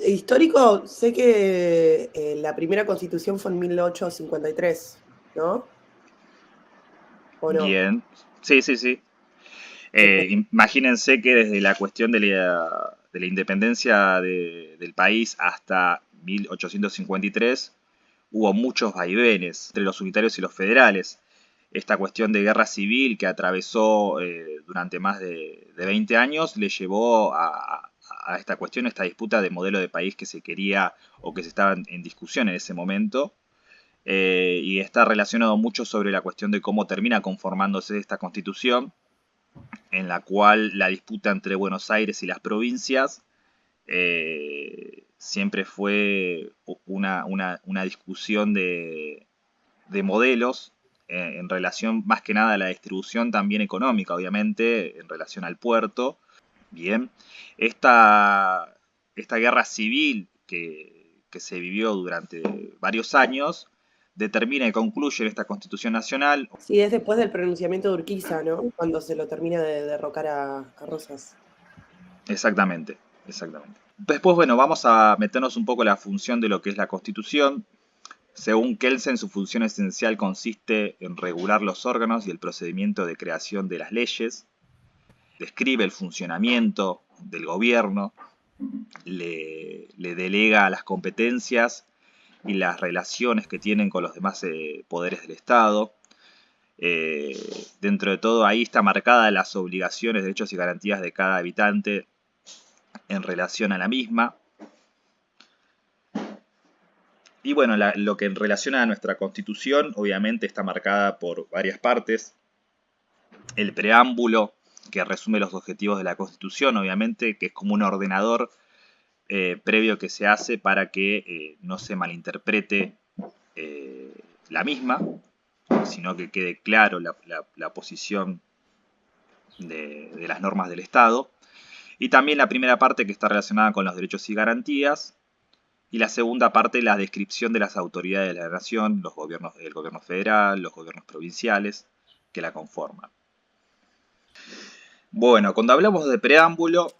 histórico, sé que la primera constitución fue en 1853, ¿no? ¿O no? Bien, sí, sí, sí. Que Imagínense que desde la cuestión de la independencia del país hasta 1853 hubo muchos vaivenes entre los unitarios y los federales. Esta cuestión de guerra civil que atravesó durante más de 20 años le llevó a esta cuestión, esta disputa de modelo de país que se quería o que se estaba en discusión en ese momento. Y está relacionado mucho sobre la cuestión de cómo termina conformándose esta constitución, en la cual la disputa entre Buenos Aires y las provincias siempre fue una discusión de modelos en relación más que nada a la distribución también económica, obviamente, en relación al puerto. Bien, esta guerra civil que se vivió durante varios años determina y concluye en esta Constitución Nacional. sí, es después del pronunciamiento de Urquiza, ¿no? Cuando se lo termina de derrocar a Rosas. Exactamente, exactamente. Después, bueno, vamos a meternos un poco en la función de lo que es la Constitución. Según Kelsen, su función esencial consiste en regular los órganos y el procedimiento de creación de las leyes, describe el funcionamiento del gobierno, le delega las competencias y las relaciones que tienen con los demás poderes del Estado. Dentro de todo, ahí está marcada las obligaciones, derechos y garantías de cada habitante en relación a la misma. Y bueno, lo que en relación a nuestra Constitución, obviamente está marcada por varias partes. El preámbulo, que resume los objetivos de la Constitución, obviamente, que es como un ordenador previo que se hace para que no se malinterprete eh, la misma, sino que quede claro la posición de las normas del Estado. Y también la primera parte que está relacionada con los derechos y garantías. Y la segunda parte, la descripción de las autoridades de la nación, los gobiernos, el gobierno federal, los gobiernos provinciales que la conforman. Bueno, cuando hablamos de preámbulo,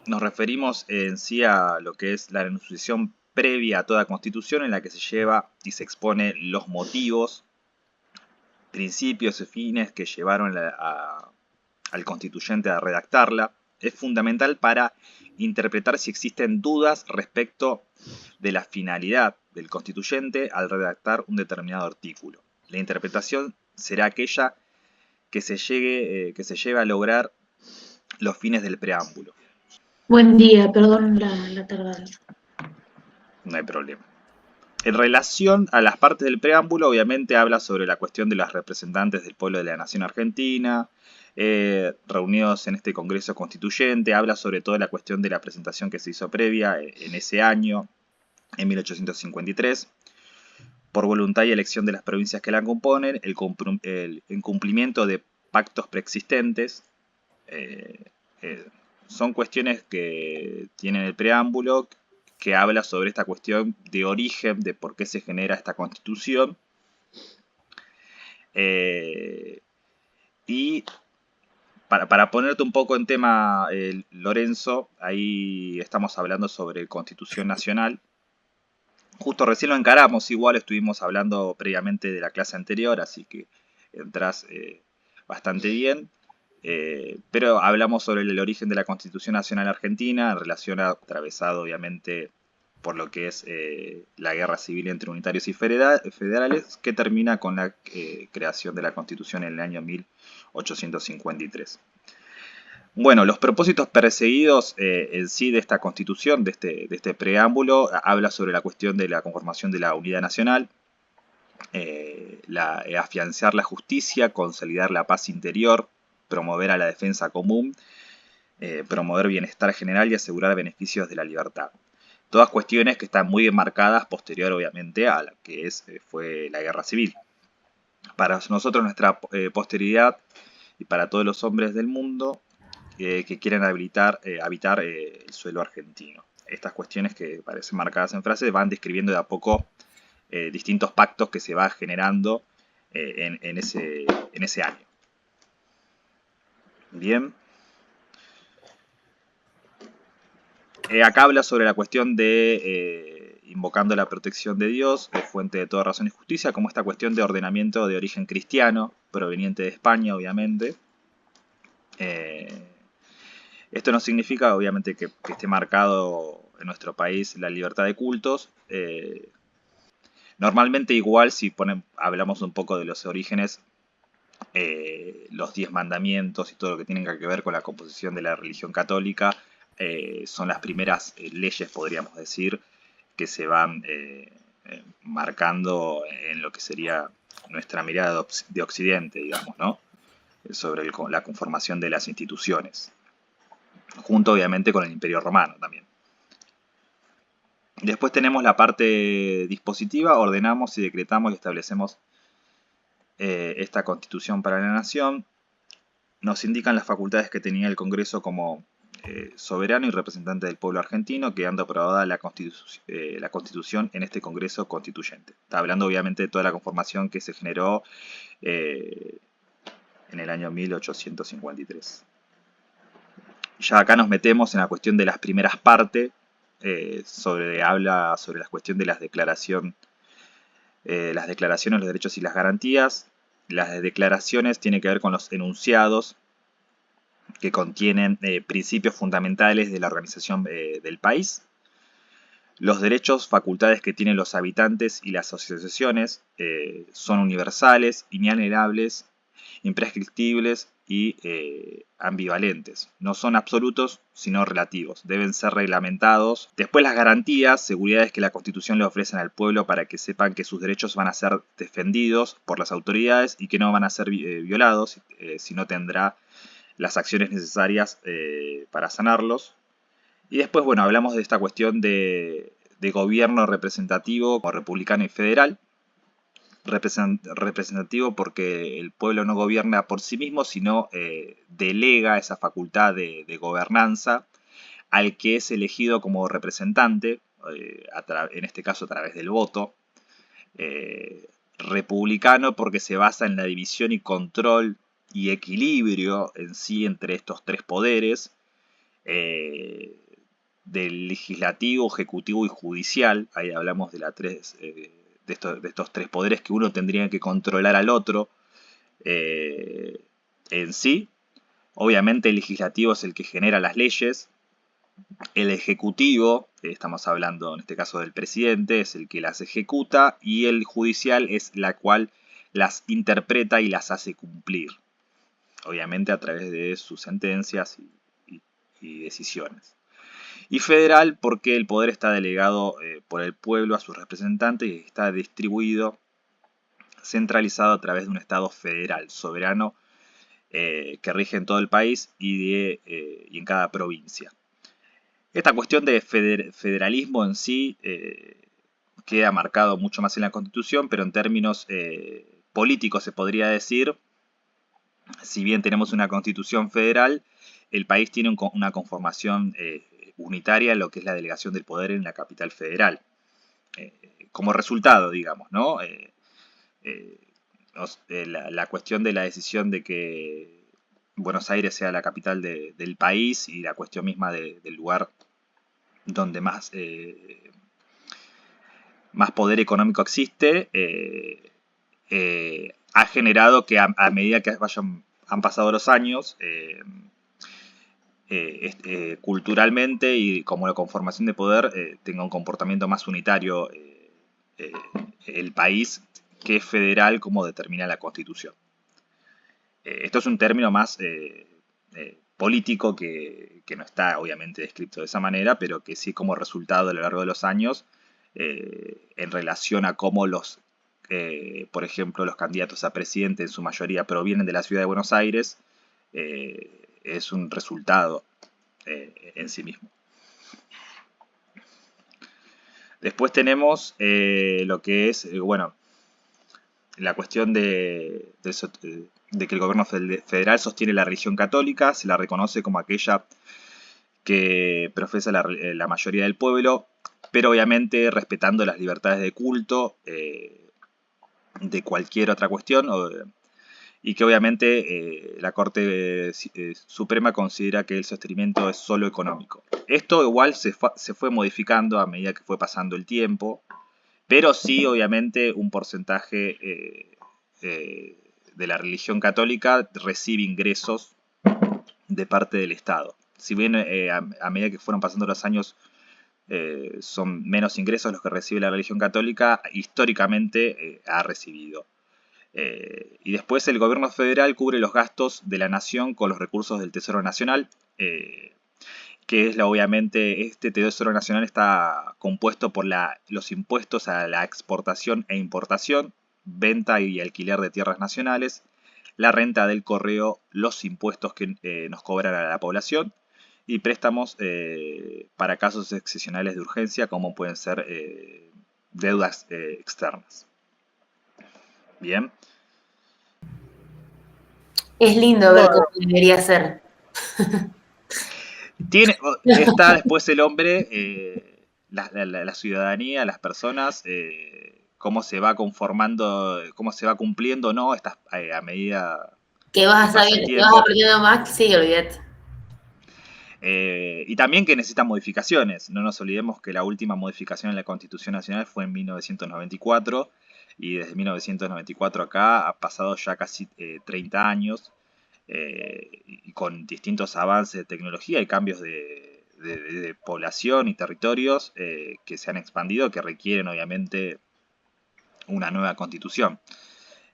nos referimos en sí a lo que es la enunciación previa a toda constitución en la que se lleva y se expone los motivos, principios y fines que llevaron al constituyente a redactarla. Es fundamental para interpretar si existen dudas respecto de la finalidad del constituyente al redactar un determinado artículo. La interpretación será aquella que se lleve a lograr los fines del preámbulo. Buen día, perdón la tardanza. No hay problema. En relación a las partes del preámbulo, obviamente habla sobre la cuestión de los representantes del pueblo de la nación argentina, reunidos en este Congreso Constituyente, habla sobre todo la cuestión de la presentación que se hizo previa en ese año, en 1853, por voluntad y elección de las provincias que la componen, el incumplimiento de pactos preexistentes. eh, eh, Son cuestiones que tienen el preámbulo que habla sobre esta cuestión de origen, de por qué se genera esta constitución. Eh, y para ponerte un poco en tema, Lorenzo, ahí estamos hablando sobre Constitución Nacional. Justo recién lo encaramos, igual estuvimos hablando previamente de la clase anterior, así que entras bastante bien. Pero hablamos sobre el origen de la Constitución Nacional Argentina, en relación a, atravesado obviamente por lo que es la guerra civil entre unitarios y federales, que termina con la creación de la Constitución en el año 1853. Bueno, los propósitos perseguidos en sí de esta constitución, de este preámbulo, habla sobre la cuestión de la conformación de la unidad nacional, afianzar la justicia, consolidar la paz interior, promover a la defensa común, promover bienestar general y asegurar beneficios de la libertad. Todas cuestiones que están muy enmarcadas posterior, obviamente, a la que fue la guerra civil. Para nosotros, nuestra posteridad y para todos los hombres del mundo, que quieren habitar el suelo argentino. Estas cuestiones que parecen marcadas en frases van describiendo de a poco distintos pactos que se va generando en ese año. Bien. Acá habla sobre la cuestión de invocando la protección de Dios, fuente de toda razón y justicia, como esta cuestión de ordenamiento de origen cristiano, proveniente de España, obviamente. Esto no significa, obviamente, que esté marcado en nuestro país la libertad de cultos. Normalmente igual, si hablamos un poco de los orígenes, los 10 mandamientos y todo lo que tiene que ver con la composición de la religión católica son las primeras leyes, podríamos decir, que se van marcando en lo que sería nuestra mirada de Occidente, digamos, ¿no? Sobre la conformación de las instituciones, junto obviamente con el Imperio Romano también. Después tenemos la parte dispositiva, ordenamos y decretamos y establecemos esta Constitución para la Nación. Nos indican las facultades que tenía el Congreso como soberano y representante del pueblo argentino, quedando aprobada la Constitución en este Congreso Constituyente. Está hablando obviamente de toda la conformación que se generó en el año 1853. Ya acá nos metemos en la cuestión de las primeras partes, habla sobre la cuestión de las declaraciones, los derechos y las garantías. Las declaraciones tienen que ver con los enunciados que contienen principios fundamentales de la organización del país. Los derechos, facultades que tienen los habitantes y las asociaciones son universales, inalienables, imprescriptibles y ambivalentes. No son absolutos, sino relativos. Deben ser reglamentados. Después las garantías, seguridades que la Constitución le ofrecen al pueblo para que sepan que sus derechos van a ser defendidos por las autoridades y que no van a ser violados, sino tendrá las acciones necesarias para sanarlos. Y después, bueno, hablamos de esta cuestión de gobierno representativo o republicano y federal. Representativo porque el pueblo no gobierna por sí mismo, sino delega esa facultad de gobernanza al que es elegido como representante, en este caso a través del voto. Republicano porque se basa en la división y control y equilibrio en sí entre estos tres poderes, del legislativo, ejecutivo y judicial. Ahí hablamos de estos tres poderes que uno tendría que controlar al otro en sí. Obviamente el legislativo es el que genera las leyes. El ejecutivo, estamos hablando en este caso del presidente, es el que las ejecuta, y el judicial es la cual las interpreta y las hace cumplir. Obviamente a través de sus sentencias y decisiones. Y federal porque el poder está delegado por el pueblo a sus representantes y está distribuido, centralizado a través de un Estado federal, soberano, que rige en todo el país y en cada provincia. Esta cuestión de federalismo en sí queda marcado mucho más en la Constitución, pero en términos políticos se podría decir, si bien tenemos una Constitución federal, el país tiene una conformación unitaria en lo que es la delegación del poder en la capital federal. Como resultado, digamos, ¿no? La cuestión de la decisión de que Buenos Aires sea la capital del país y la cuestión misma del lugar donde más poder económico existe, ha generado que a medida que han pasado los años, culturalmente y como la conformación de poder tenga un comportamiento más unitario el país que federal, como determina la Constitución. Esto es un término más político que no está obviamente descrito de esa manera, pero que sí como resultado a lo largo de los años en relación a cómo por ejemplo, los candidatos a presidente en su mayoría provienen de la ciudad de Buenos Aires, es un resultado en sí mismo. Después tenemos lo que es, la cuestión de que el gobierno federal sostiene la religión católica, se la reconoce como aquella que profesa la mayoría del pueblo, pero obviamente respetando las libertades de culto de cualquier otra cuestión. y que obviamente la Corte Suprema considera que el sostenimiento es solo económico. Esto igual se fue modificando a medida que fue pasando el tiempo, pero sí obviamente un porcentaje de la religión católica recibe ingresos de parte del Estado. Si bien a medida que fueron pasando los años son menos ingresos los que recibe la religión católica, históricamente ha recibido. Y después el gobierno federal cubre los gastos de la nación con los recursos del Tesoro Nacional, que es obviamente este Tesoro Nacional está compuesto por los impuestos a la exportación e importación, venta y alquiler de tierras nacionales, la renta del correo, los impuestos que nos cobran a la población y préstamos para casos excepcionales de urgencia como pueden ser deudas externas. Bien. Es lindo ver cómo debería ser. Está después el hombre, la ciudadanía, las personas, cómo se va conformando, cómo se va cumpliendo, ¿no? A medida que vas pasa el sabiendo, que tiempo. vas aprendiendo más, sí, olvídate. Y también que necesitan modificaciones. No nos olvidemos que la última modificación en la Constitución Nacional fue en 1994 y desde 1994 acá ha pasado ya casi 30 años y con distintos avances de tecnología y cambios de población y territorios que se han expandido que requieren obviamente una nueva Constitución.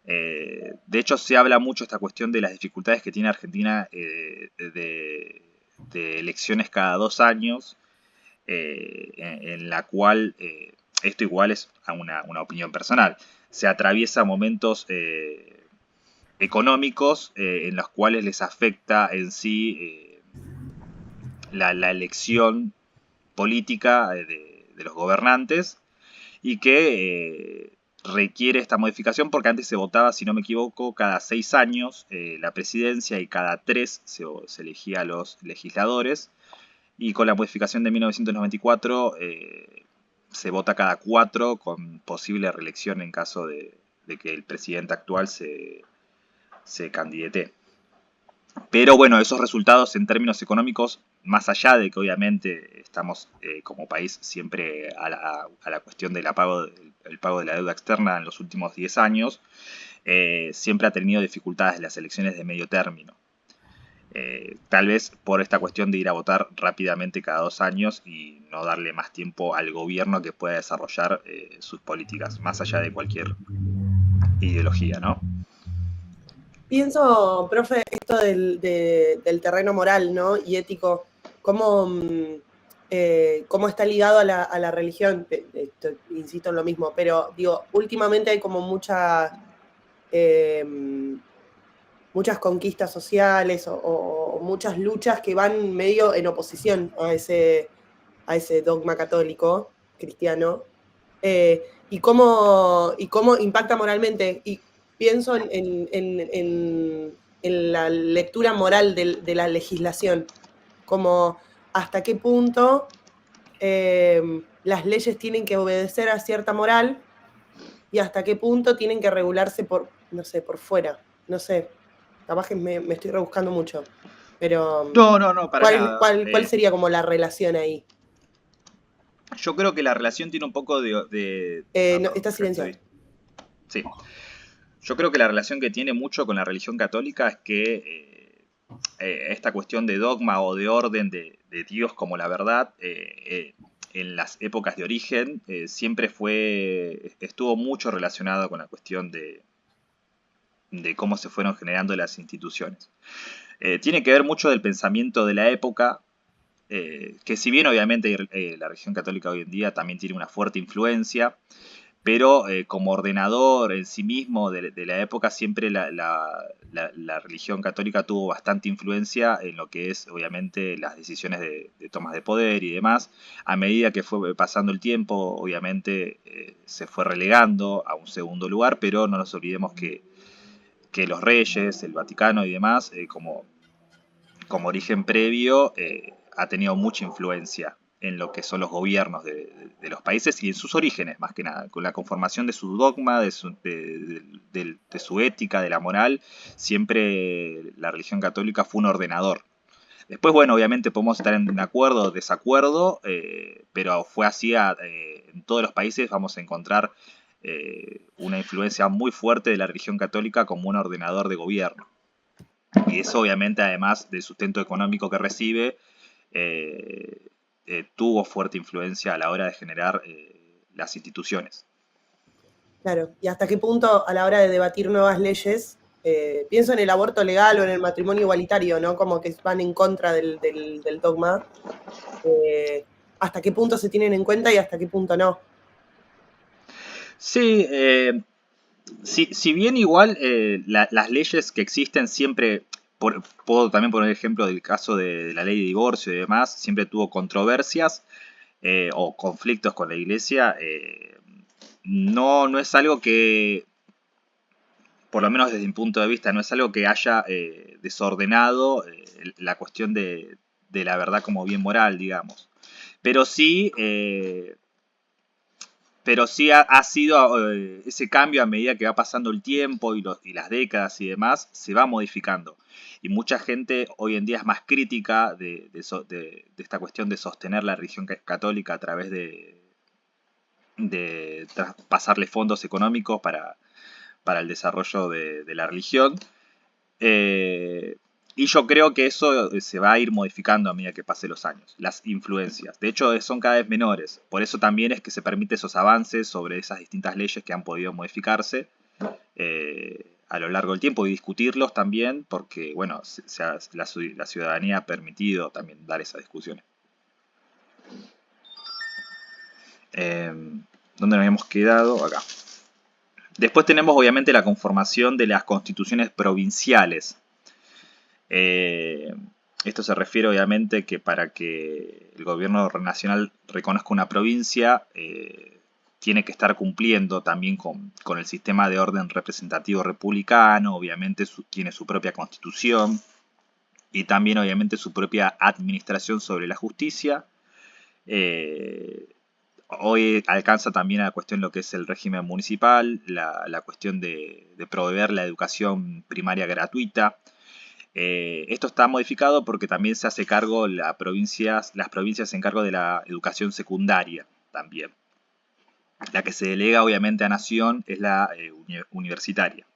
De hecho se habla mucho esta cuestión de las dificultades que tiene Argentina de elecciones cada 2 años, en la cual, esto igual es una opinión personal, se atraviesa momentos económicos en los cuales les afecta en sí la elección política de los gobernantes y que requiere esta modificación porque antes se votaba, si no me equivoco, cada 6 años la presidencia y cada 3 se elegía a los legisladores y con la modificación de 1994 se vota cada 4 con posible reelección en caso de que el presidente actual se candidate. Pero bueno, esos resultados en términos económicos, más allá de que obviamente estamos como país siempre a la cuestión del pago de la deuda externa en los últimos 10 años, siempre ha tenido dificultades en las elecciones de medio término. Tal vez por esta cuestión de ir a votar rápidamente cada 2 años y no darle más tiempo al gobierno que pueda desarrollar sus políticas, más allá de cualquier ideología, ¿no? Pienso, profe, esto del terreno moral, ¿no? Y ético, cómo está ligado a la religión. Insisto en lo mismo, pero digo, últimamente hay como muchas conquistas sociales o muchas luchas que van medio en oposición a ese dogma católico, cristiano, y cómo impacta moralmente. Y pienso en la lectura moral de la legislación, como hasta qué punto las leyes tienen que obedecer a cierta moral y hasta qué punto tienen que regularse por fuera. No sé, capaz que me estoy rebuscando mucho, pero No, para nada. ¿cuál sería como la relación ahí? Yo creo que la relación tiene un poco de no, está silenciado. Sí. Yo creo que la relación que tiene mucho con la religión católica es que esta cuestión de dogma o de orden de Dios como la verdad, en las épocas de origen, siempre estuvo mucho relacionado con la cuestión de cómo se fueron generando las instituciones. Tiene que ver mucho del pensamiento de la época, que si bien obviamente la religión católica hoy en día también tiene una fuerte influencia, pero como ordenador en sí mismo de la época siempre la religión católica tuvo bastante influencia en lo que es obviamente las decisiones de tomas de poder y demás. A medida que fue pasando el tiempo obviamente se fue relegando a un segundo lugar, pero no nos olvidemos que los reyes, el Vaticano y demás como origen previo ha tenido mucha influencia en lo que son los gobiernos de los países y en sus orígenes, más que nada, con la conformación de su dogma, de su ética, de la moral. Siempre la religión católica fue un ordenador. Después, bueno, obviamente podemos estar en acuerdo o desacuerdo, pero fue así en todos los países. Vamos a encontrar una influencia muy fuerte de la religión católica como un ordenador de gobierno. Y eso, obviamente, además del sustento económico que recibe, tuvo fuerte influencia a la hora de generar las instituciones. Claro, y hasta qué punto a la hora de debatir nuevas leyes, pienso en el aborto legal o en el matrimonio igualitario, ¿no? Como que van en contra del dogma. Hasta qué punto se tienen en cuenta y hasta qué punto no. Sí, si bien igual las leyes que existen siempre, puedo también poner el ejemplo del caso de la ley de divorcio y demás, siempre tuvo controversias o conflictos con la iglesia. No es algo que, por lo menos desde mi punto de vista, no es algo que haya desordenado la cuestión de la verdad como bien moral, digamos. Pero sí ha sido ese cambio a medida que va pasando el tiempo y las décadas y demás, se va modificando. Y mucha gente hoy en día es más crítica de esta cuestión de sostener la religión católica a través de pasarle fondos económicos para el desarrollo de la religión. Y yo creo que eso se va a ir modificando a medida que pasen los años, las influencias. De hecho, son cada vez menores. Por eso también es que se permite esos avances sobre esas distintas leyes que han podido modificarse a lo largo del tiempo y discutirlos también, porque bueno, la ciudadanía ha permitido también dar esas discusiones. ¿Dónde nos habíamos quedado? Acá. Después tenemos obviamente la conformación de las constituciones provinciales. Esto se refiere obviamente que para que el gobierno nacional reconozca una provincia, tiene que estar cumpliendo también con el sistema de orden representativo republicano. Obviamente tiene su propia constitución y también obviamente su propia administración sobre la justicia. Hoy alcanza también a la cuestión lo que es el régimen municipal, la cuestión de proveer la educación primaria gratuita. Esto está modificado porque también se hace cargo las provincias se encargan de la educación secundaria también. La que se delega obviamente a Nación es la universitaria.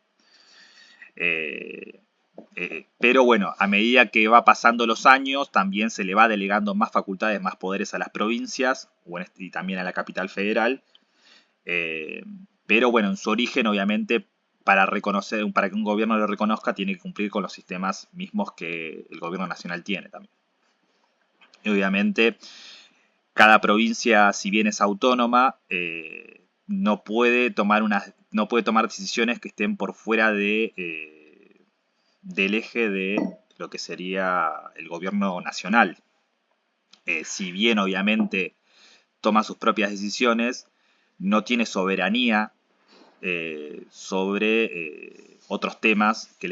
Pero bueno, a medida que va pasando los años, también se le va delegando más facultades, más poderes a las provincias y también a la capital federal. Pero bueno, en su origen, obviamente, para que un gobierno lo reconozca, tiene que cumplir con los sistemas mismos que el gobierno nacional tiene también. Y obviamente, cada provincia, si bien es autónoma, no puede tomar decisiones que estén por fuera del eje de lo que sería el gobierno nacional. Si bien obviamente toma sus propias decisiones, no tiene soberanía sobre otros temas que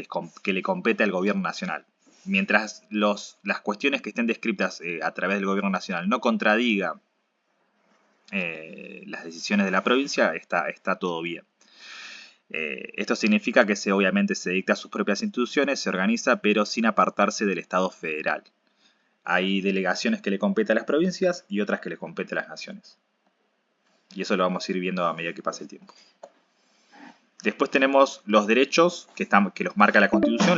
le compete al gobierno nacional. Mientras las cuestiones que estén descritas a través del gobierno nacional no contradigan las decisiones de la provincia, está todo bien. Esto significa que obviamente se dicta sus propias instituciones, se organiza, pero sin apartarse del Estado federal. Hay delegaciones que le competen a las provincias y otras que le competen a las naciones. Y eso lo vamos a ir viendo a medida que pase el tiempo. Después tenemos los derechos que los marca la Constitución,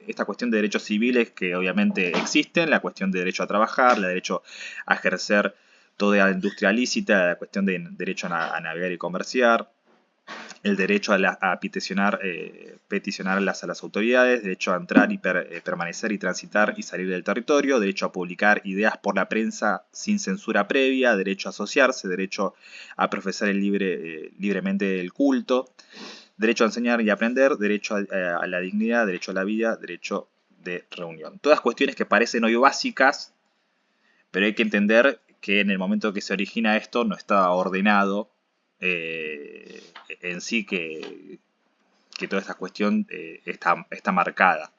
esta cuestión de derechos civiles que obviamente existen, la cuestión de derecho a trabajar, el derecho a ejercer toda la industria lícita, la cuestión de derecho a navegar y comerciar, el derecho a peticionar a las autoridades, derecho a entrar y permanecer y transitar y salir del territorio, derecho a publicar ideas por la prensa sin censura previa, derecho a asociarse, derecho a profesar libremente el culto, derecho a enseñar y aprender, derecho a la dignidad, derecho a la vida, derecho de reunión. Todas cuestiones que parecen hoy básicas, pero hay que entender que en el momento que se origina esto no está ordenado en sí que toda esta cuestión está marcada.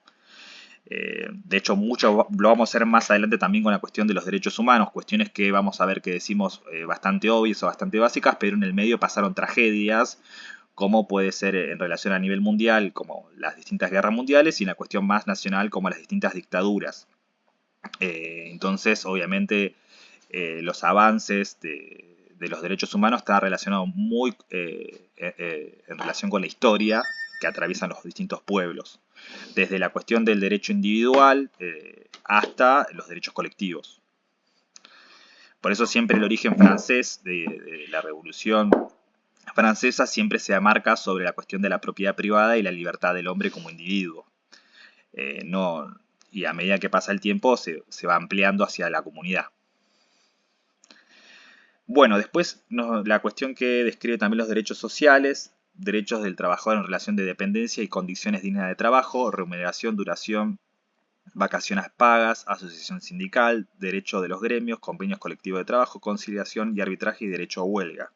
De hecho, mucho lo vamos a hacer más adelante también con la cuestión de los derechos humanos, cuestiones que vamos a ver que decimos bastante obvias o bastante básicas, pero en el medio pasaron tragedias, como puede ser en relación a nivel mundial, como las distintas guerras mundiales, y en la cuestión más nacional, como las distintas dictaduras. Entonces, obviamente, los avances de los derechos humanos están relacionados muy en relación con la historia que atraviesan los distintos pueblos, desde la cuestión del derecho individual hasta los derechos colectivos. Por eso siempre el origen francés de la Revolución Francesa siempre se amarca sobre la cuestión de la propiedad privada y la libertad del hombre como individuo. Y a medida que pasa el tiempo se va ampliando hacia la comunidad. Bueno, después la cuestión que describe también los derechos sociales, derechos del trabajador en relación de dependencia y condiciones dignas de trabajo, remuneración, duración, vacaciones pagas, asociación sindical, derecho de los gremios, convenios colectivos de trabajo, conciliación y arbitraje y derecho a huelga.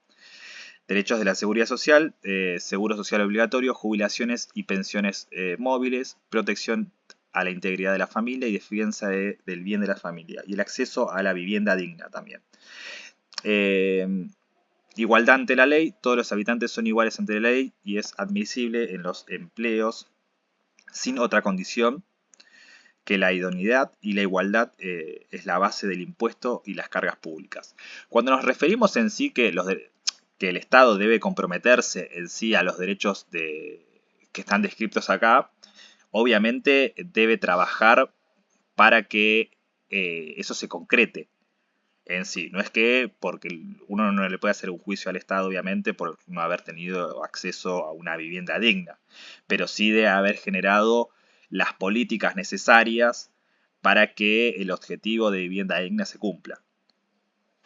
Derechos de la seguridad social, seguro social obligatorio, jubilaciones y pensiones móviles, protección a la integridad de la familia y defensa del bien de la familia. Y el acceso a la vivienda digna también. Igualdad ante la ley, todos los habitantes son iguales ante la ley y es admisible en los empleos sin otra condición que la idoneidad, y la igualdad es la base del impuesto y las cargas públicas. Cuando nos referimos en sí que el Estado debe comprometerse en sí a los derechos que están descritos acá, obviamente debe trabajar para que eso se concrete en sí. No es que porque uno no le puede hacer un juicio al Estado, obviamente, por no haber tenido acceso a una vivienda digna, pero sí de haber generado las políticas necesarias para que el objetivo de vivienda digna se cumpla.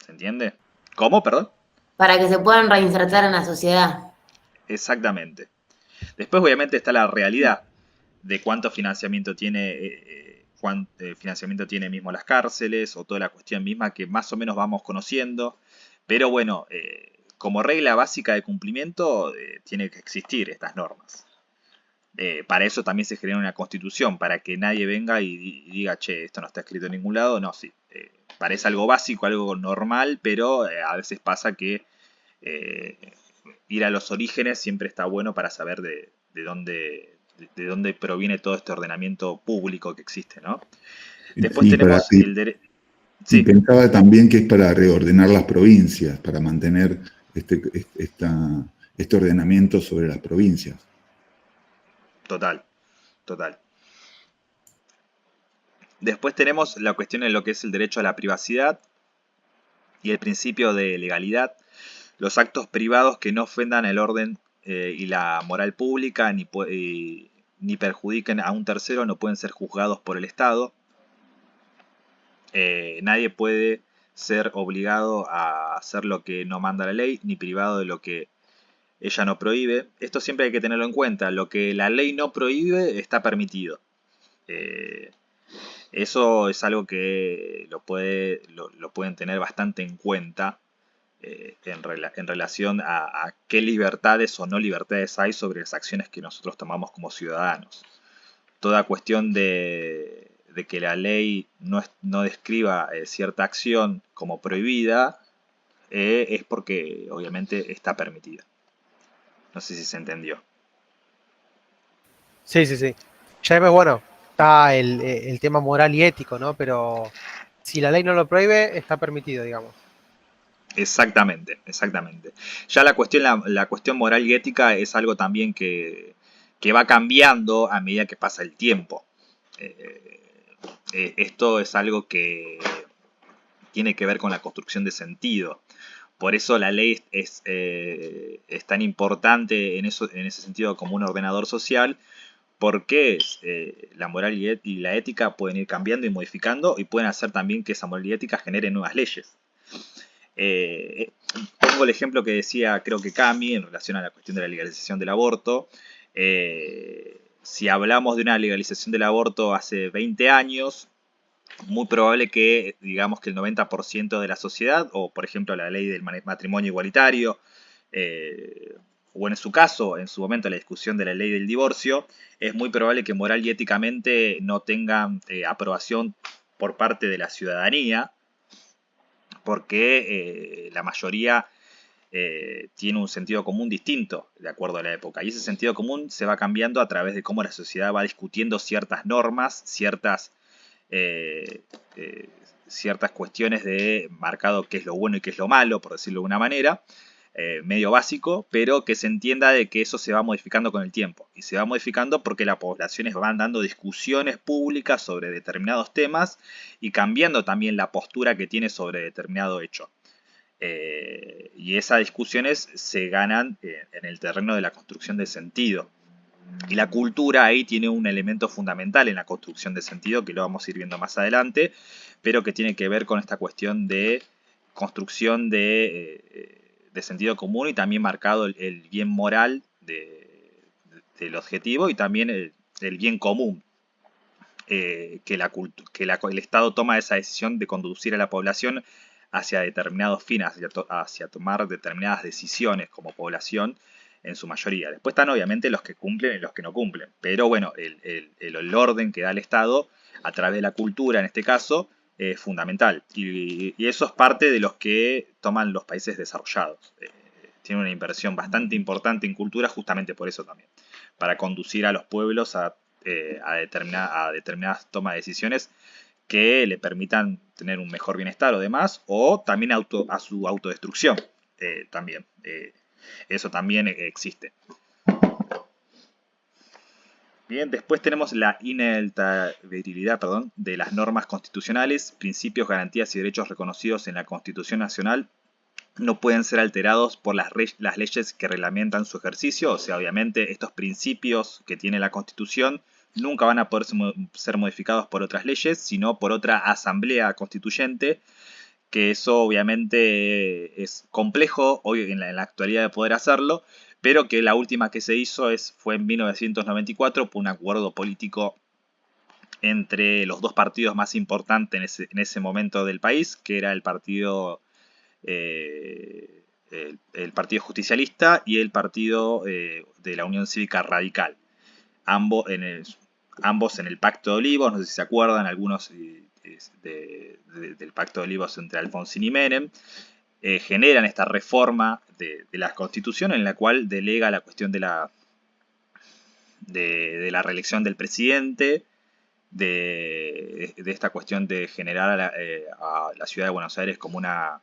¿Se entiende? ¿Cómo? Perdón. Para que se puedan reinsertar en la sociedad. Exactamente. Después, obviamente, está la realidad de cuánto financiamiento tiene mismo las cárceles, o toda la cuestión misma que más o menos vamos conociendo. Pero bueno, como regla básica de cumplimiento, tiene que existir estas normas. Para eso también se genera una constitución, para que nadie venga y diga, che, esto no está escrito en ningún lado. No, sí. Parece algo básico, algo normal, pero a veces pasa que ir a los orígenes siempre está bueno para saber de dónde proviene todo este ordenamiento público que existe, ¿no? Después Y tenemos el derecho... y Sí, pensaba también que es para reordenar las provincias, para mantener este ordenamiento sobre las provincias. total. Después tenemos la cuestión de lo que es el derecho a la privacidad y el principio de legalidad. Los actos privados que no ofendan el orden y la moral pública ni perjudiquen a un tercero no pueden ser juzgados por el Estado. Nadie puede ser obligado a hacer lo que no manda la ley, ni privado de lo que ella no prohíbe. Esto siempre hay que tenerlo en cuenta. Lo que la ley no prohíbe está permitido. Eso es algo que lo pueden tener bastante en cuenta en relación a qué libertades o no libertades hay sobre las acciones que nosotros tomamos como ciudadanos. Toda cuestión de que la ley no describa cierta acción como prohibida es porque obviamente está permitida. No sé si se entendió. Sí. Ya después, bueno, está el tema moral y ético, ¿no? Pero si la ley no lo prohíbe, está permitido, digamos. Exactamente. Ya la cuestión moral y ética es algo también que va cambiando a medida que pasa el tiempo. Esto es algo que tiene que ver con la construcción de sentido. Por eso la ley es tan importante en ese sentido como un ordenador social, porque la moral y la ética pueden ir cambiando y modificando, y pueden hacer también que esa moral y ética genere nuevas leyes. Pongo el ejemplo que decía, creo que Cami, en relación a la cuestión de la legalización del aborto. Si hablamos de una legalización del aborto hace 20 años, muy probable que, digamos, que el 90% de la sociedad, o por ejemplo la ley del matrimonio igualitario, o en su caso, en su momento, la discusión de la ley del divorcio, es muy probable que moral y éticamente no tengan aprobación por parte de la ciudadanía, porque la mayoría tiene un sentido común distinto de acuerdo a la época. Y ese sentido común se va cambiando a través de cómo la sociedad va discutiendo ciertas normas, ciertas cuestiones de marcado qué es lo bueno y qué es lo malo, por decirlo de una manera, medio básico, pero que se entienda de que eso se va modificando con el tiempo. Y se va modificando porque las poblaciones van dando discusiones públicas sobre determinados temas y cambiando también la postura que tiene sobre determinado hecho. Y esas discusiones se ganan en el terreno de la construcción de sentido. Y la cultura ahí tiene un elemento fundamental en la construcción de sentido, que lo vamos a ir viendo más adelante, pero que tiene que ver con esta cuestión de construcción de sentido común y también marcado el bien moral del objetivo y también el bien común. Que el Estado toma esa decisión de conducir a la población hacia determinados fines, hacia tomar determinadas decisiones como población en su mayoría. Después están obviamente los que cumplen y los que no cumplen. Pero bueno, el orden que da el Estado a través de la cultura, en este caso, es fundamental. Y eso es parte de los que toman los países desarrollados. Tiene una inversión bastante importante en cultura justamente por eso también. Para conducir a los pueblos a determinadas tomas de decisiones que le permitan tener un mejor bienestar o demás, o también a su autodestrucción también. Eso también existe. Bien, después tenemos la inalterabilidad, de las normas constitucionales, principios, garantías y derechos reconocidos en la Constitución Nacional no pueden ser alterados por las leyes que reglamentan su ejercicio. O sea, obviamente estos principios que tiene la Constitución nunca van a poder ser modificados por otras leyes, sino por otra asamblea constituyente, que eso obviamente es complejo hoy en la actualidad de poder hacerlo, pero que la última que se hizo fue en 1994 por un acuerdo político entre los dos partidos más importantes en ese momento del país, que era el partido Justicialista y el partido de la Unión Cívica Radical. Ambos en el Pacto de Olivos, no sé si se acuerdan algunos del Pacto de Olivos entre Alfonsín y Menem, generan esta reforma de la Constitución en la cual delega la cuestión de la reelección del presidente, de esta cuestión de generar a la ciudad de Buenos Aires como una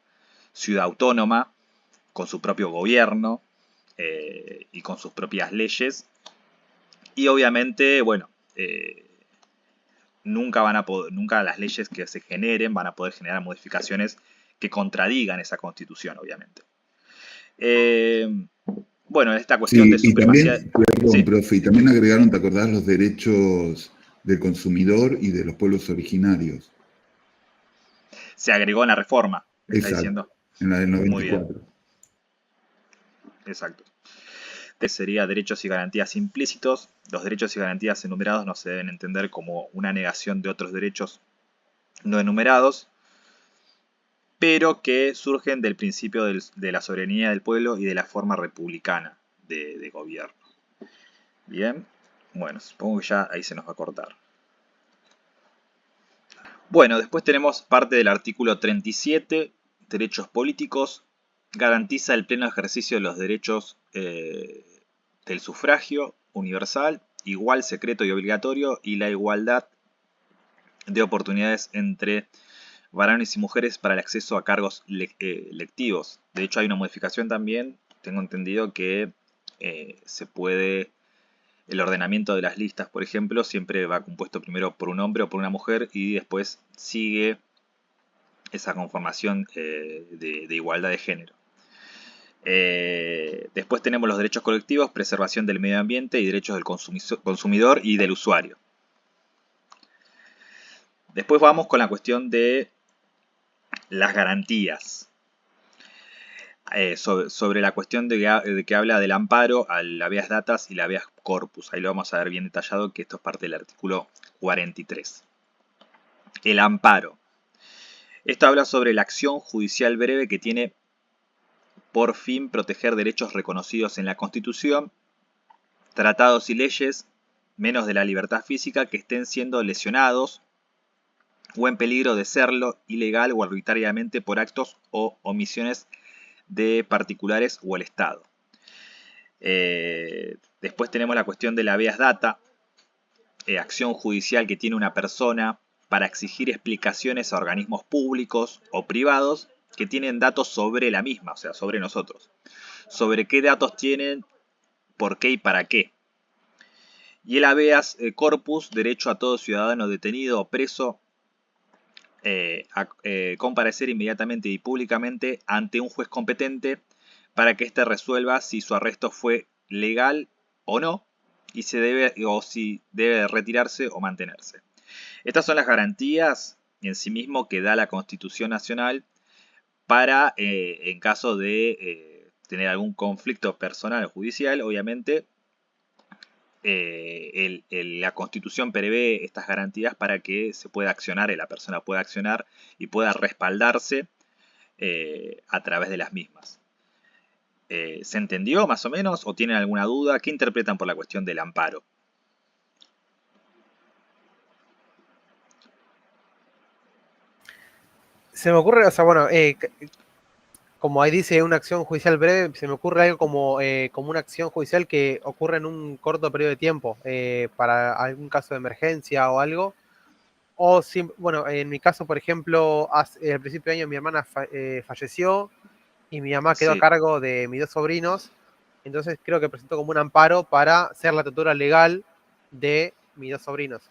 ciudad autónoma, con su propio gobierno y con sus propias leyes. Y obviamente, bueno, nunca las leyes que se generen van a poder generar modificaciones que contradigan esa constitución, obviamente. Bueno, esta cuestión de supremacía... Y también, perdón, sí, profe, y también agregaron, ¿te acordás? Los derechos del consumidor y de los pueblos originarios. Se agregó en la reforma, ¿me está exacto, diciendo? En la del 94. Muy bien. Exacto. Sería derechos y garantías implícitos. Los derechos y garantías enumerados no se deben entender como una negación de otros derechos no enumerados, pero que surgen del principio de la soberanía del pueblo y de la forma republicana de gobierno. Bien, bueno, supongo que ya ahí se nos va a cortar. Bueno, después tenemos parte del artículo 37, derechos políticos. Garantiza el pleno ejercicio de los derechos del sufragio universal, igual, secreto y obligatorio, y la igualdad de oportunidades entre varones y mujeres para el acceso a cargos lectivos. De hecho, hay una modificación también, tengo entendido que el ordenamiento de las listas, por ejemplo, siempre va compuesto primero por un hombre o por una mujer y después sigue esa conformación de igualdad de género. Después tenemos los derechos colectivos, preservación del medio ambiente y derechos del consumidor y del usuario. Después vamos con la cuestión de las garantías. Sobre la cuestión de que habla del amparo al habeas datas y el habeas corpus. Ahí lo vamos a ver bien detallado, que esto es parte del artículo 43. El amparo. Esto habla sobre la acción judicial breve que tiene por fin proteger derechos reconocidos en la Constitución, tratados y leyes, menos de la libertad física, que estén siendo lesionados o en peligro de serlo ilegal o arbitrariamente por actos o omisiones de particulares o el Estado. Después tenemos la cuestión de la habeas data, acción judicial que tiene una persona para exigir explicaciones a organismos públicos o privados que tienen datos sobre la misma, o sea, sobre nosotros. Sobre qué datos tienen, por qué y para qué. Y el habeas corpus, derecho a todo ciudadano detenido o preso a comparecer inmediatamente y públicamente ante un juez competente para que éste resuelva si su arresto fue legal o no y si debe retirarse o mantenerse. Estas son las garantías en sí mismo que da la Constitución Nacional para, en caso de tener algún conflicto personal o judicial, obviamente, la Constitución prevé estas garantías para que se pueda accionar, la persona pueda accionar y pueda respaldarse a través de las mismas. ¿Se entendió más o menos? ¿O tienen alguna duda? ¿Qué interpretan por la cuestión del amparo? Se me ocurre, o sea, bueno, como ahí dice una acción judicial breve, se me ocurre algo como una acción judicial que ocurre en un corto periodo de tiempo, para algún caso de emergencia o algo. O, bueno, en mi caso, por ejemplo, al principio de año mi hermana falleció y mi mamá quedó a Sí. cargo de mis 2 sobrinos. Entonces creo que presentó como un amparo para hacer la tutora legal de mis 2 sobrinos.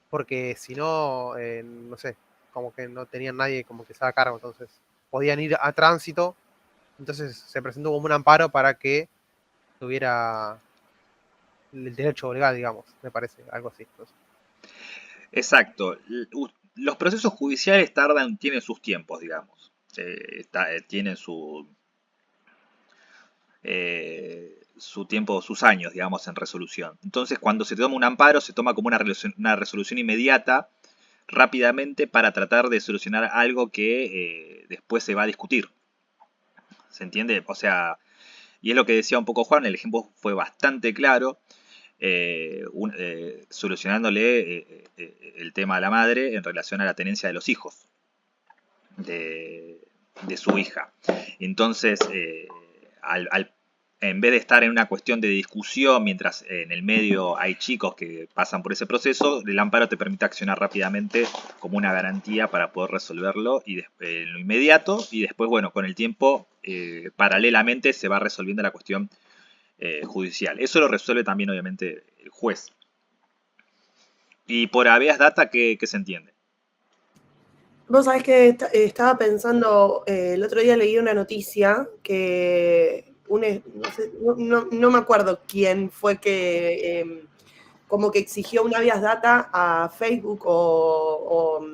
Porque si no, no sé, como que no tenían nadie como que se haga cargo, entonces podían ir a tránsito. Entonces se presentó como un amparo para que tuviera el derecho legal, digamos, me parece, algo así. Entonces, Exacto. Los procesos judiciales tienen sus tiempos, digamos. Tienen su tiempo, sus años, digamos, en resolución. Entonces, cuando se toma un amparo, se toma como una resolución inmediata, rápidamente, para tratar de solucionar algo que después se va a discutir. ¿Se entiende? O sea, y es lo que decía un poco Juan, el ejemplo fue bastante claro, solucionándole el tema a la madre en relación a la tenencia de los hijos de su hija. Entonces, en vez de estar en una cuestión de discusión mientras en el medio hay chicos que pasan por ese proceso, el amparo te permite accionar rápidamente como una garantía para poder resolverlo y en lo inmediato, y después, bueno, con el tiempo, paralelamente se va resolviendo la cuestión judicial. Eso lo resuelve también, obviamente, el juez. Y por habeas data, ¿qué se entiende? Vos sabés que estaba pensando, el otro día leí una noticia que no me acuerdo quién fue que como que exigió un habeas data a Facebook o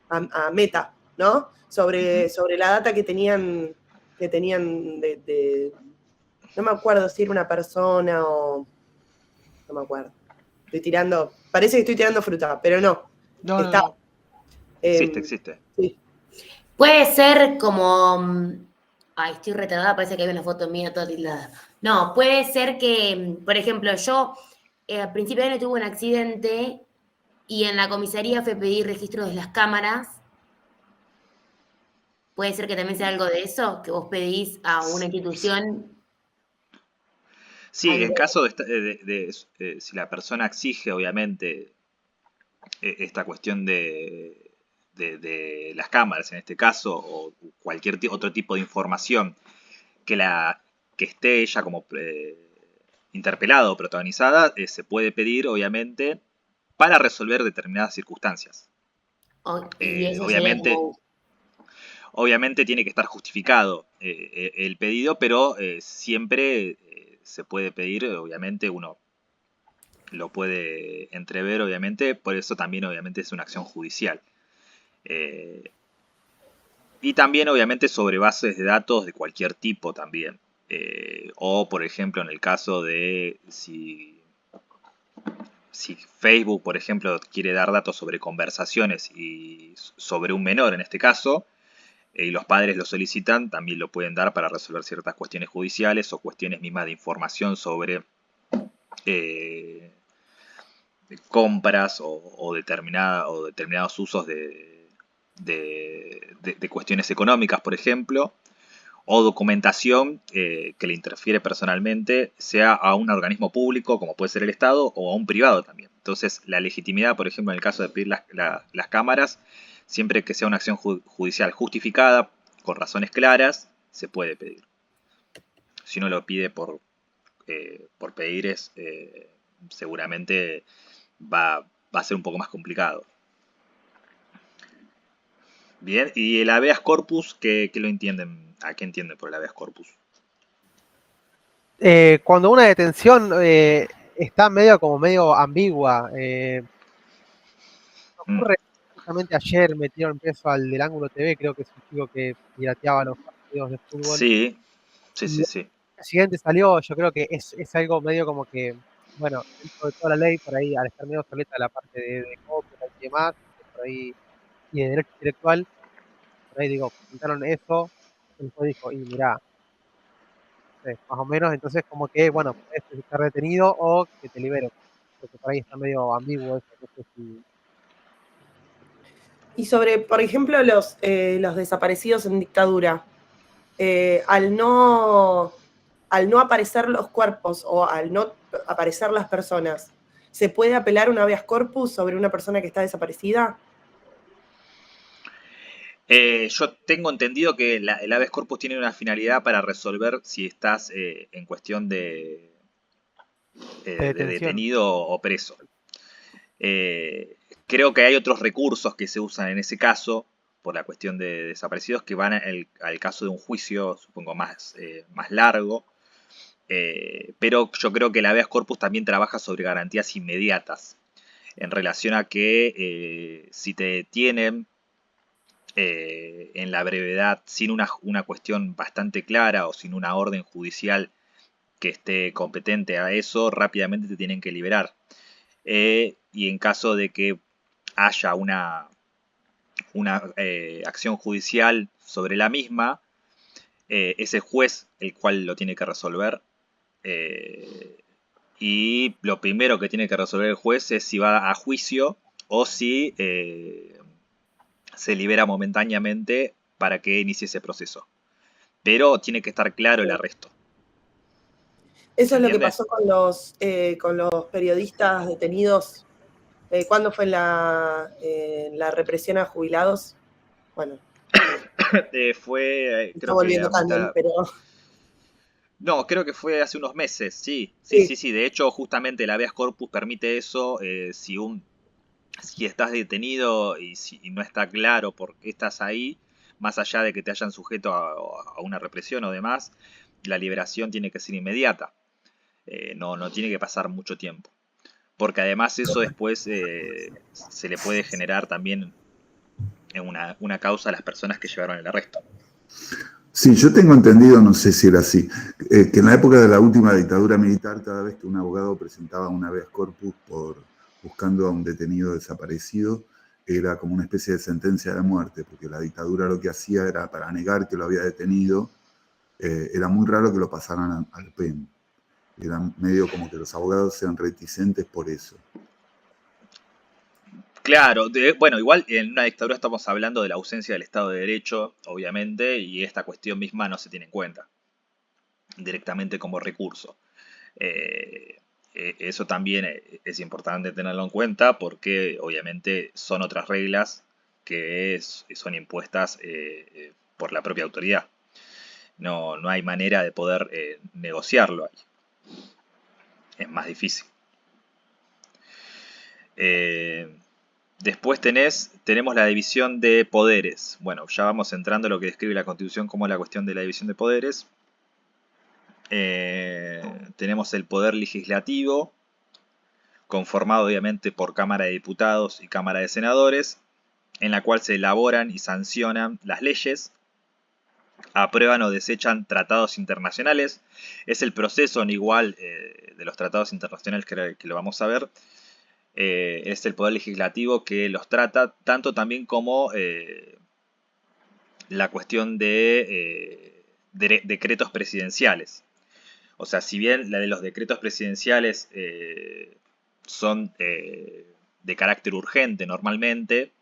a Meta, ¿no? Sobre la data que tenían no me acuerdo si era una persona o no me acuerdo. Parece que estoy tirando fruta, pero no. no. Existe. Sí. Puede ser como... Ay, estoy retardada, parece que hay una foto mía toda tildada. No, puede ser que, por ejemplo, yo al principio de año tuve un accidente y en la comisaría fue a pedir registro de las cámaras. Puede ser que también sea algo de eso, que vos pedís a una institución. Sí, en caso si la persona exige, obviamente, esta cuestión de las cámaras, en este caso, o cualquier otro tipo de información que esté ella como interpelada o protagonizada, se puede pedir, obviamente, para resolver determinadas circunstancias. Y eso sería como... Obviamente tiene que estar justificado el pedido, pero siempre se puede pedir, obviamente uno lo puede entrever, obviamente, por eso también obviamente es una acción judicial. Y también obviamente sobre bases de datos de cualquier tipo también. O por ejemplo en el caso de si Facebook, por ejemplo, quiere dar datos sobre conversaciones y sobre un menor en este caso, y los padres lo solicitan, también lo pueden dar para resolver ciertas cuestiones judiciales o cuestiones mismas de información sobre compras o determinados usos de cuestiones económicas, por ejemplo, o documentación que le interfiere personalmente, sea a un organismo público, como puede ser el Estado, o a un privado también. Entonces, la legitimidad, por ejemplo, en el caso de pedir las cámaras, siempre que sea una acción judicial justificada, con razones claras, se puede pedir. Si uno lo pide por pedir, seguramente va a ser un poco más complicado. Bien, y el habeas corpus, ¿qué lo entienden? ¿A qué entienden por el habeas corpus? Cuando una detención está medio ambigua. Ocurre justamente ayer metieron preso al del Ángulo TV, creo que es un chico que pirateaba los partidos de fútbol. Sí. Y el presidente salió, yo creo que es algo medio como que, bueno, dentro de toda la ley, por ahí, al estar medio obsoleta la parte de copyright y demás, por ahí, y de derecho intelectual, por ahí digo, presentaron eso, el juez dijo, y mirá, más o menos, entonces como que, bueno, puedes estar detenido o que te liberen, porque por ahí está medio ambiguo eso, no sé si... Y sobre, por ejemplo, los desaparecidos en dictadura, al no aparecer los cuerpos o al no aparecer las personas, ¿se puede apelar un habeas corpus sobre una persona que está desaparecida? Yo tengo entendido que el habeas corpus tiene una finalidad para resolver si estás en cuestión de detenido o preso. Creo que hay otros recursos que se usan en ese caso, por la cuestión de desaparecidos, que van al caso de un juicio, supongo, más largo. Pero yo creo que el habeas corpus también trabaja sobre garantías inmediatas, en relación a que si te detienen en la brevedad, sin una cuestión bastante clara o sin una orden judicial que esté competente a eso, rápidamente te tienen que liberar. Y en caso de que haya una acción judicial sobre la misma, es el juez el cual lo tiene que resolver. Y lo primero que tiene que resolver el juez es si va a juicio o si se libera momentáneamente para que inicie ese proceso. Pero tiene que estar claro el arresto. Eso es lo que ¿Entiende? pasó con los periodistas detenidos. ¿Cuándo fue la represión a jubilados? Bueno, Fue, está creo que volviendo a canon, mitad... pero No, creo que fue hace unos meses, sí. sí. Sí. De hecho, justamente el habeas corpus permite eso. Si estás detenido y no está claro por qué estás ahí, más allá de que te hayan sujeto a una represión o demás, la liberación tiene que ser inmediata. No tiene que pasar mucho tiempo. Porque además eso después se le puede generar también una causa a las personas que llevaron el arresto. Sí, yo tengo entendido, no sé si era así, que en la época de la última dictadura militar, cada vez que un abogado presentaba un habeas corpus buscando a un detenido desaparecido, era como una especie de sentencia de muerte, porque la dictadura lo que hacía era, para negar que lo había detenido, era muy raro que lo pasaran al PEN. Era medio como que los abogados sean reticentes por eso. Claro, bueno, igual en una dictadura estamos hablando de la ausencia del Estado de Derecho, obviamente, y esta cuestión misma no se tiene en cuenta directamente como recurso. Eso también es importante tenerlo en cuenta porque obviamente son otras reglas que son impuestas por la propia autoridad. No hay manera de poder negociarlo ahí. Es más difícil. Después tenemos la división de poderes. Bueno, ya vamos entrando a lo que describe la Constitución como la cuestión de la división de poderes. Tenemos el poder legislativo, conformado obviamente por Cámara de Diputados y Cámara de Senadores, en la cual se elaboran y sancionan las leyes, aprueban o desechan tratados internacionales. Es el proceso, igual, de los tratados internacionales que lo vamos a ver. Es el poder legislativo que los trata, tanto también como la cuestión de decretos presidenciales. O sea, si bien la de los decretos presidenciales son de carácter urgente normalmente,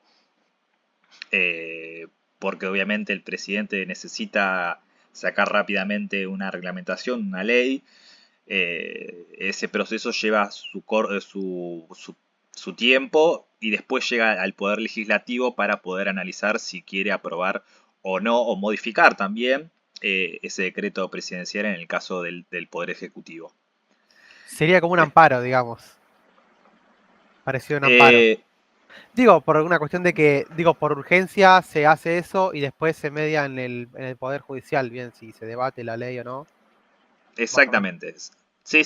porque obviamente el presidente necesita sacar rápidamente una reglamentación, una ley, ese proceso lleva su tiempo y después llega al Poder Legislativo para poder analizar si quiere aprobar o no, o modificar también ese decreto presidencial en el caso del Poder Ejecutivo. Sería como un amparo, digamos. Parecido a un amparo. Digo, por una cuestión de que, por urgencia se hace eso y después se media en el Poder Judicial, bien, si se debate la ley o no. Exactamente. Sí,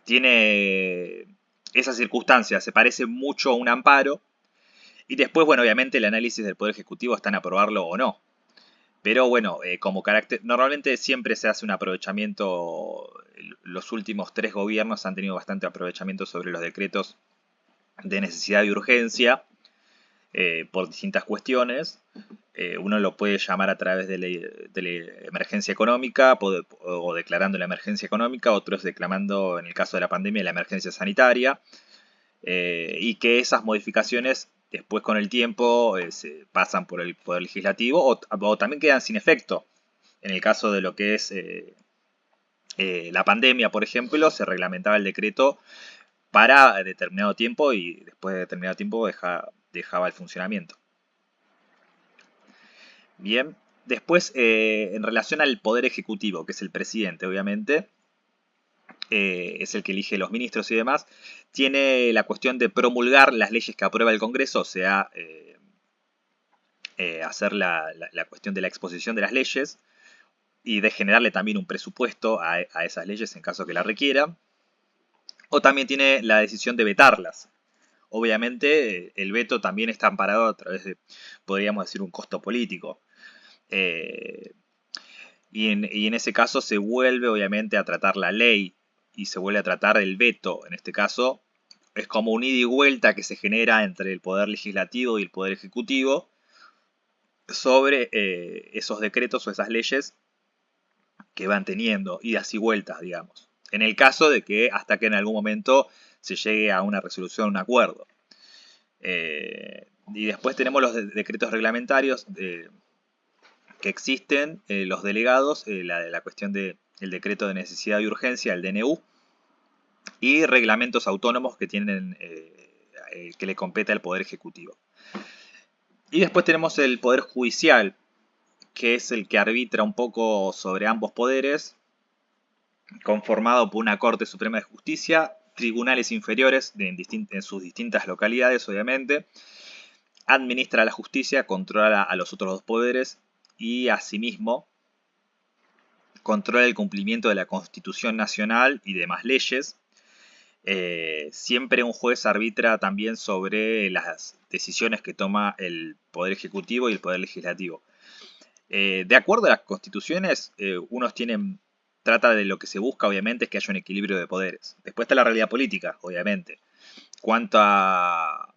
tiene esa circunstancia, se parece mucho a un amparo. Y después, bueno, obviamente el análisis del Poder Ejecutivo está en aprobarlo o no. Pero bueno, como carácter, normalmente siempre se hace un aprovechamiento, los últimos 3 gobiernos han tenido bastante aprovechamiento sobre los decretos de necesidad y urgencia por distintas cuestiones. Uno lo puede llamar a través de la emergencia económica o declarando la emergencia económica, otros declarando, en el caso de la pandemia, la emergencia sanitaria, y que esas modificaciones después con el tiempo se pasan por el Poder Legislativo o también quedan sin efecto. En el caso de lo que es la pandemia, por ejemplo, se reglamentaba el decreto para determinado tiempo y después de determinado tiempo dejaba el funcionamiento. Bien, después en relación al Poder Ejecutivo, que es el presidente, obviamente, es el que elige los ministros y demás, tiene la cuestión de promulgar las leyes que aprueba el Congreso, o sea, hacer la cuestión de la exposición de las leyes y de generarle también un presupuesto a esas leyes en caso que la requieran. O también tiene la decisión de vetarlas. Obviamente el veto también está amparado a través de, podríamos decir, un costo político. Y en ese caso se vuelve obviamente a tratar la ley y se vuelve a tratar el veto. En este caso es como un ida y vuelta que se genera entre el Poder Legislativo y el Poder Ejecutivo sobre esos decretos o esas leyes que van teniendo idas y vueltas, digamos. En el caso de que hasta que en algún momento se llegue a una resolución, un acuerdo. Y después tenemos los decretos reglamentarios que existen, los delegados, la cuestión del decreto de necesidad y urgencia, el DNU, y reglamentos autónomos que tienen que le compete al Poder Ejecutivo. Y después tenemos el Poder Judicial, que es el que arbitra un poco sobre ambos poderes, conformado por una Corte Suprema de Justicia, tribunales inferiores en sus distintas localidades, obviamente, administra la justicia, controla a los otros 2 poderes y asimismo controla el cumplimiento de la Constitución Nacional y demás leyes. Siempre un juez arbitra también sobre las decisiones que toma el Poder Ejecutivo y el Poder Legislativo. De acuerdo a las constituciones, trata de lo que se busca, obviamente, es que haya un equilibrio de poderes. Después está la realidad política, obviamente. Cuánta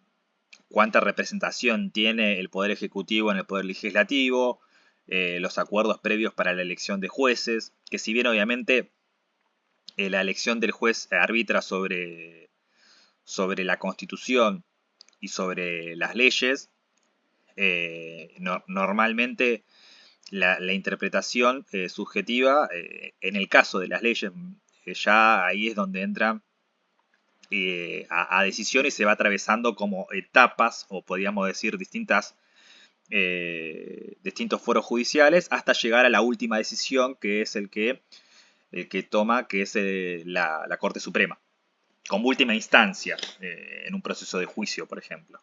representación tiene el Poder Ejecutivo en el Poder Legislativo, los acuerdos previos para la elección de jueces, que si bien obviamente la elección del juez arbitra sobre la Constitución y sobre las leyes, normalmente la interpretación subjetiva, en el caso de las leyes, ya ahí es donde entran a decisión y se va atravesando como etapas, o podríamos decir distintos foros judiciales, hasta llegar a la última decisión, que es el que toma, que es la Corte Suprema, como última instancia en un proceso de juicio, por ejemplo.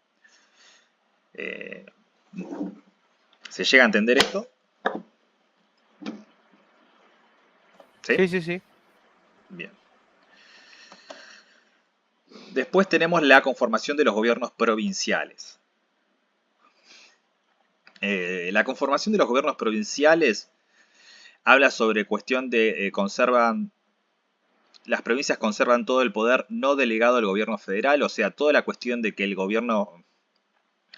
¿Se llega a entender esto? ¿Sí? Sí. Bien. Después tenemos la conformación de los gobiernos provinciales. La conformación de los gobiernos provinciales habla sobre cuestión de las provincias conservan todo el poder no delegado al gobierno federal, o sea, toda la cuestión de que el gobierno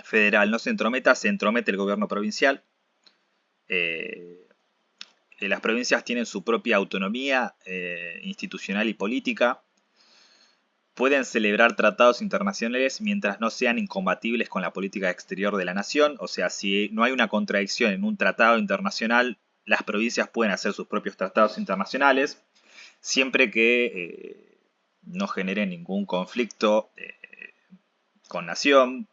federal no se entrometa, se entromete el gobierno provincial. Las provincias tienen su propia autonomía institucional y política. Pueden celebrar tratados internacionales mientras no sean incompatibles con la política exterior de la nación. O sea, si no hay una contradicción en un tratado internacional, las provincias pueden hacer sus propios tratados internacionales, siempre que no genere ningún conflicto con nación.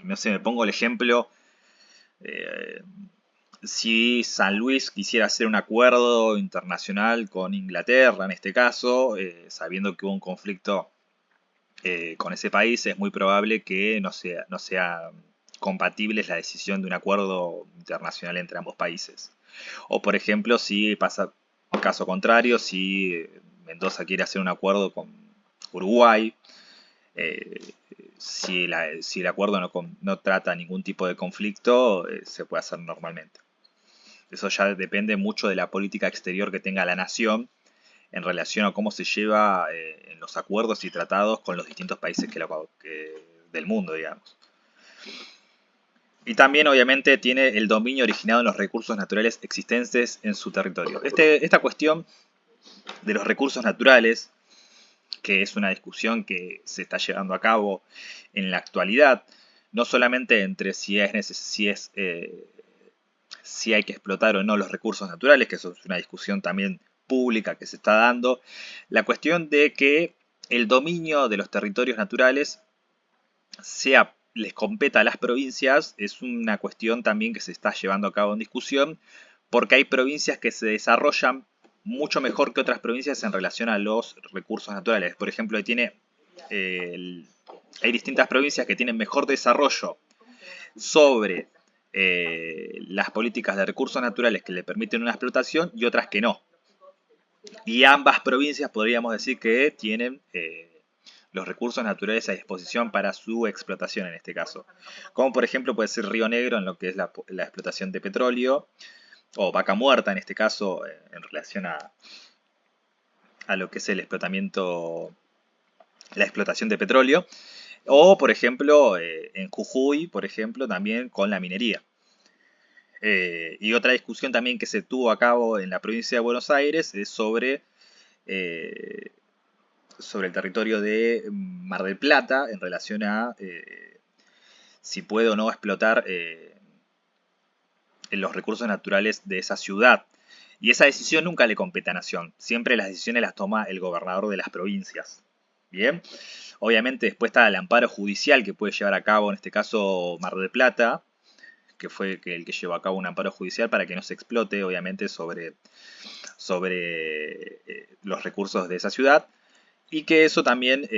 No sé, me pongo el ejemplo, si San Luis quisiera hacer un acuerdo internacional con Inglaterra, en este caso, sabiendo que hubo un conflicto con ese país, es muy probable que no sea compatible la decisión de un acuerdo internacional entre ambos países. O por ejemplo, si pasa caso contrario, si Mendoza quiere hacer un acuerdo con Uruguay, si el acuerdo no trata ningún tipo de conflicto, se puede hacer normalmente. Eso ya depende mucho de la política exterior que tenga la nación en relación a cómo se lleva en los acuerdos y tratados con los distintos países del mundo, digamos. Y también, obviamente, tiene el dominio originado en los recursos naturales existentes en su territorio. Esta cuestión de los recursos naturales, que es una discusión que se está llevando a cabo en la actualidad, no solamente entre si hay que explotar o no los recursos naturales, que eso es una discusión también pública que se está dando, la cuestión de que el dominio de los territorios naturales les competa a las provincias es una cuestión también que se está llevando a cabo en discusión, porque hay provincias que se desarrollan mucho mejor que otras provincias en relación a los recursos naturales. Por ejemplo, hay distintas provincias que tienen mejor desarrollo sobre las políticas de recursos naturales que le permiten una explotación y otras que no. Y ambas provincias podríamos decir que tienen los recursos naturales a disposición para su explotación en este caso. Como por ejemplo puede ser Río Negro en lo que es la explotación de petróleo, o Vaca Muerta en este caso en relación a lo que es la explotación de petróleo. O por ejemplo en Jujuy, por ejemplo, también con la minería. Y otra discusión también que se tuvo a cabo en la provincia de Buenos Aires es sobre el territorio de Mar del Plata en relación a si puede o no explotar los recursos naturales de esa ciudad. Y esa decisión nunca le compete a Nación. Siempre las decisiones las toma el gobernador de las provincias. Bien. Obviamente después está el amparo judicial que puede llevar a cabo, en este caso Mar del Plata, que fue el que llevó a cabo un amparo judicial para que no se explote, obviamente, sobre los recursos de esa ciudad. Y que eso también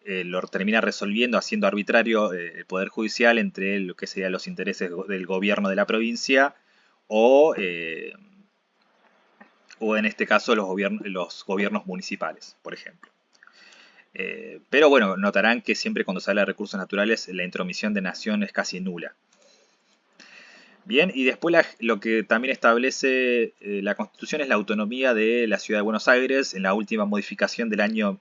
lo termina resolviendo, haciendo arbitrario el Poder Judicial entre lo que serían los intereses del gobierno de la provincia o en este caso los gobiernos municipales, por ejemplo. Pero bueno, notarán que siempre cuando se habla de recursos naturales la intromisión de Nación es casi nula. Bien, y después lo que también establece la Constitución es la autonomía de la Ciudad de Buenos Aires en la última modificación del año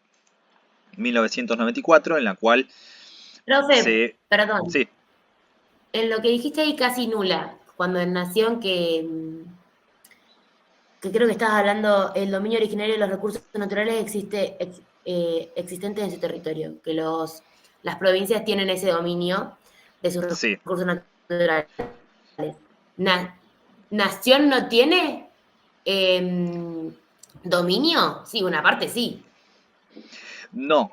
1994, en la cual Profe, perdón. Sí. En lo que dijiste ahí casi nula, cuando en Nación que creo que estabas hablando, el dominio originario de los recursos naturales existentes en su territorio, que las provincias tienen ese dominio de sus recursos naturales. ¿Nación no tiene dominio? Sí, una parte sí. No.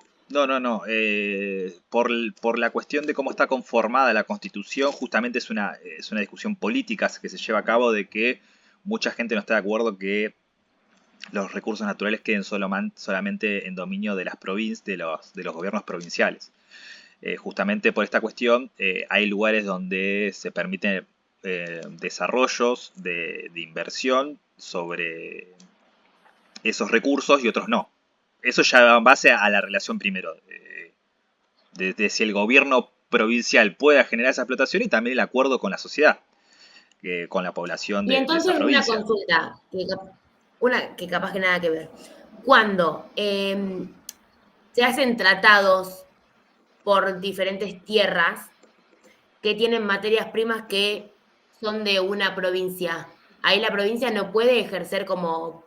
Por la cuestión de cómo está conformada la Constitución, justamente es una discusión política que se lleva a cabo de que mucha gente no está de acuerdo que los recursos naturales queden solamente en dominio de las provincias, de los gobiernos provinciales. Justamente por esta cuestión hay lugares donde se permiten desarrollos de inversión sobre esos recursos y otros no. Eso ya va en base a la relación primero de si el gobierno provincial pueda generar esa explotación y también el acuerdo con la sociedad, con la población de esa provincia. Y entonces una consulta, que capaz que nada que ver. Cuando se hacen tratados por diferentes tierras, que tienen materias primas que son de una provincia. Ahí la provincia no puede ejercer como,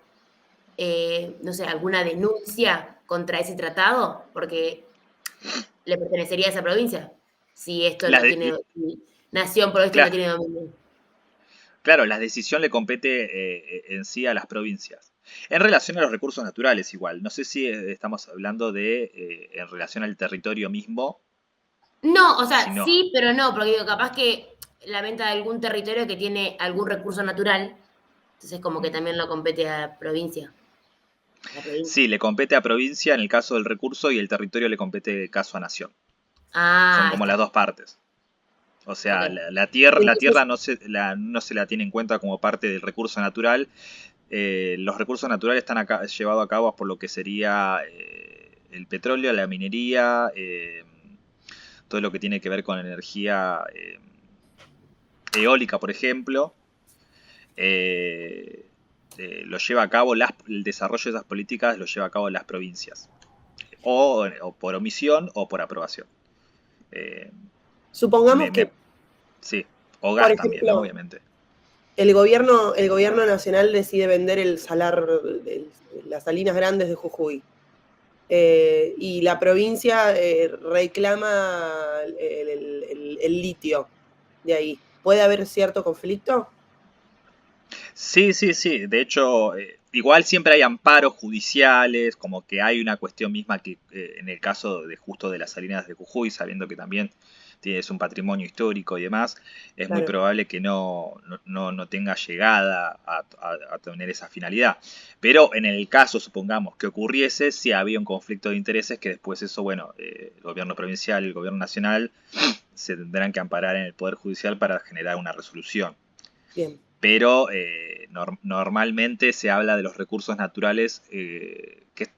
no sé, alguna denuncia contra ese tratado, porque le pertenecería a esa provincia. Si esto La no de- tiene, si Nación por esto no cla- tiene dominio. claro, la decisión le compete en sí a las provincias. En relación a los recursos naturales, igual. No sé si estamos hablando de en relación al territorio mismo, No, o sea, sino. sí, pero no, porque digo, capaz que la venta de algún territorio que tiene algún recurso natural, entonces como que también lo compete a la provincia. La provincia. Sí, le compete a provincia en el caso del recurso y el territorio le compete caso a nación. Son Ah, ahí como las está. dos partes. O sea, Ok. la Entonces, tierra no se la tiene en cuenta como parte del recurso natural. Los recursos naturales están llevados a cabo por lo que sería el petróleo, la minería, todo lo que tiene que ver con energía eólica, por ejemplo. Lo lleva a cabo el desarrollo de esas políticas lo lleva a cabo las provincias. O por omisión o por aprobación. Eh, supongamos que, sí, o por gas también, ¿no? ejemplo, Obviamente. el gobierno nacional decide vender las salinas grandes de Jujuy. Y la provincia reclama el litio de ahí. ¿Puede haber cierto conflicto? Sí, sí, sí. De hecho, igual siempre hay amparos judiciales, como que hay una cuestión misma que en el caso de justo de las Salinas de Jujuy, sabiendo que también tienes un patrimonio histórico y demás, es muy Claro. probable que no tenga llegada a tener esa finalidad. Pero en el caso, supongamos, que ocurriese, si había un conflicto de intereses, que después eso, bueno, el gobierno provincial y el gobierno nacional se tendrán que amparar en el Poder Judicial para generar una resolución. Bien. Pero normalmente se habla de los recursos naturales que